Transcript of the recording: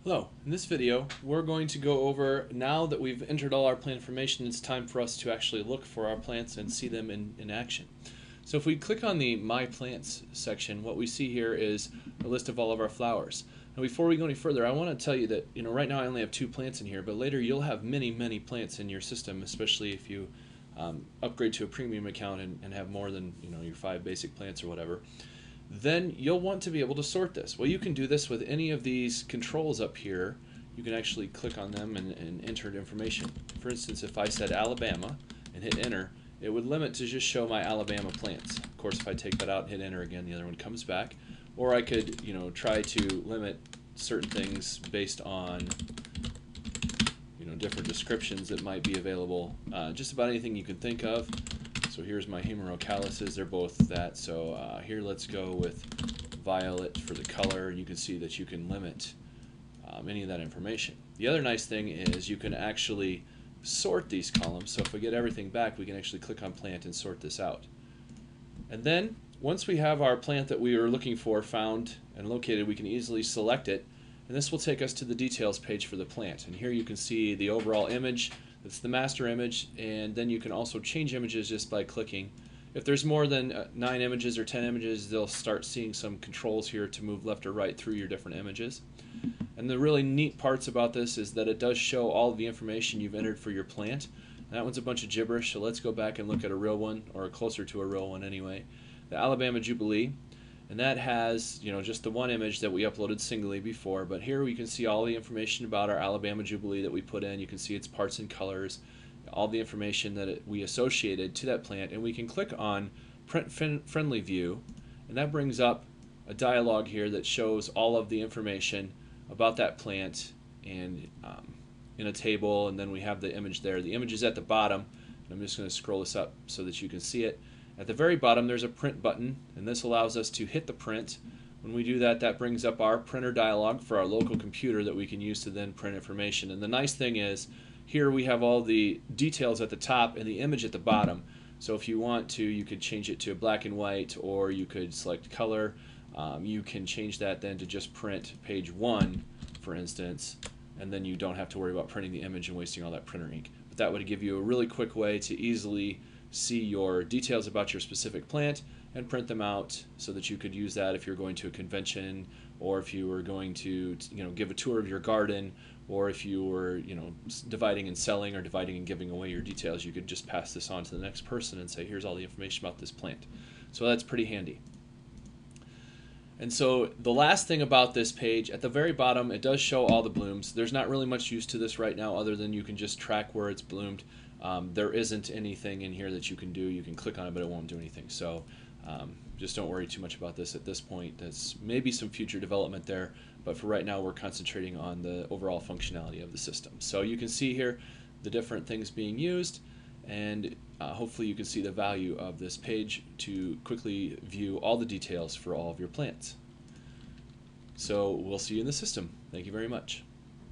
Hello, in this video we're going to go over, now that we've entered all our plant information, it's time for us to actually look for our plants and see them in action. So if we click on the My Plants section, what we see here is a list of all of our flowers. Now before we go any further, I want to tell you that right now I only have 2 plants in here, but later you'll have many plants in your system, especially if you upgrade to a premium account and have more than your 5 basic plants or whatever. Then you'll want to be able to sort this. Well, you can do this with any of these controls up here. You can actually click on them and enter information. For instance, if I said Alabama and hit enter, it would limit to just show my Alabama plants. Of course, if I take that out and hit enter again, the other one comes back. Or I could try to limit certain things based on different descriptions that might be available. Just about anything you can think of. So here's my hemerocalluses, they're both that. So here let's go with violet for the color. You can see that you can limit any of that information. The other nice thing is you can actually sort these columns. So if we get everything back, we can actually click on plant and sort this out. And then once we have our plant that we were looking for found and located, we can easily select it. And this will take us to the details page for the plant. And here you can see the overall image. It's the master image, and then you can also change images just by clicking. If there's more than 9 images or 10 images, they'll start seeing some controls here to move left or right through your different images. And the really neat parts about this is that it does show all of the information you've entered for your plant. And that one's a bunch of gibberish, so let's go back and look at a real one, or closer to a real one anyway. The Alabama Jubilee. And that has just the one image that we uploaded singly before, but here we can see all the information about our Alabama Jubilee that we put in. You can see its parts and colors, all the information that we associated to that plant, and we can click on Print Friendly View, and that brings up a dialog here that shows all of the information about that plant and in a table, and then we have the image there. The image is at the bottom, and I'm just going to scroll this up so that you can see it. At the very bottom there's a print button, and this allows us to hit the print. When we do that, that brings up our printer dialog for our local computer that we can use to then print information. And the nice thing is, here we have all the details at the top and the image at the bottom. So if you want to, you could change it to black and white, or you could select color. You can change that then to just print page 1, for instance, and then you don't have to worry about printing the image and wasting all that printer ink. But that would give you a really quick way to easily see your details about your specific plant and print them out so that you could use that if you're going to a convention, or if you were going to give a tour of your garden, or if you were dividing and selling or dividing and giving away your details. You could just pass this on to the next person and say, here's all the information about this plant. So that's pretty handy. And so the last thing about this page, at the very bottom, it does show all the blooms. There's not really much use to this right now other than you can just track where it's bloomed. There isn't anything in here that you can do. You can click on it, but it won't do anything. So just don't worry too much about this at this point. There's maybe some future development there, but for right now we're concentrating on the overall functionality of the system. So you can see here the different things being used, and hopefully you can see the value of this page to quickly view all the details for all of your plants. So we'll see you in the system. Thank you very much.